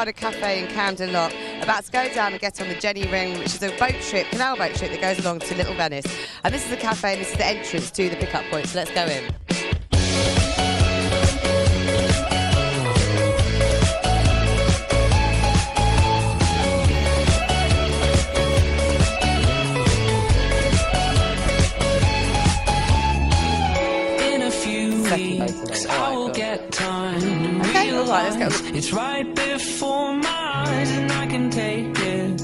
outside a cafe in Camden Lock, about to go down and get on the Jenny Ring, which is a boat trip, canal boat trip that goes along to Little Venice. And this is the cafe and this is the entrance to the pickup point, so let's go in. I will get time. Okay, all right, let's go. It's right before my eyes and I can take it.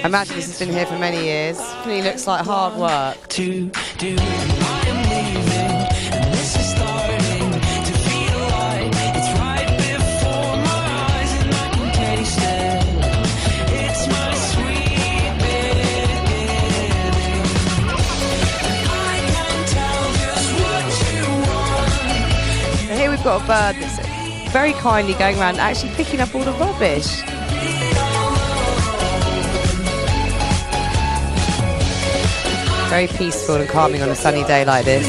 I imagine this has been here for many years. Really looks like hard work. To do, I am leaving, and this is starting to feel like it's right before my eyes and I can taste it. It's my sweet beginning. I can tell just what you want. And here we've got a bird that's very kindly going around actually picking up all the rubbish. Very peaceful and calming on a sunny day like this.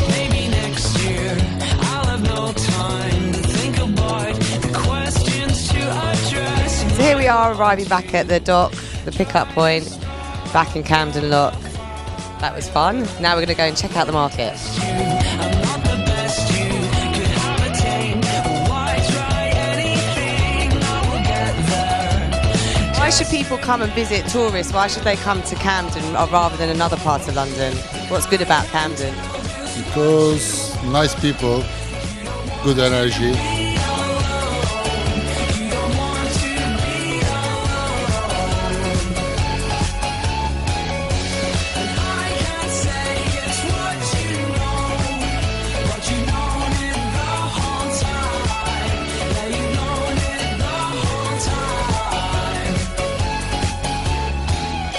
Maybe next year I'll have no time to think about the questions to address. So here we are arriving back at the dock, the pickup point, back in Camden Lock. That was fun. Now we're going to go and check out the market. I'm not the best you could have attained. Why try anything? I will get there. Why should people come and visit tourists? Why should they come to Camden rather than another part of London? What's good about Camden? Because nice people, good energy.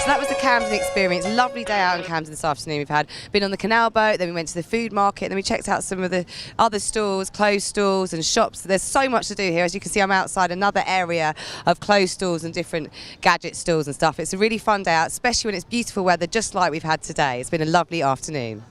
That was the Camden experience. Lovely day out in Camden this afternoon. We've been on the Canal boat, then we went to the food market, then we checked out some of the other stalls, clothes stalls and shops. There's so much to do here. As you can see, I'm outside another area of clothes stalls and different gadget stalls and stuff. It's a really fun day out, especially when it's beautiful weather just like we've had today. It's been a lovely afternoon.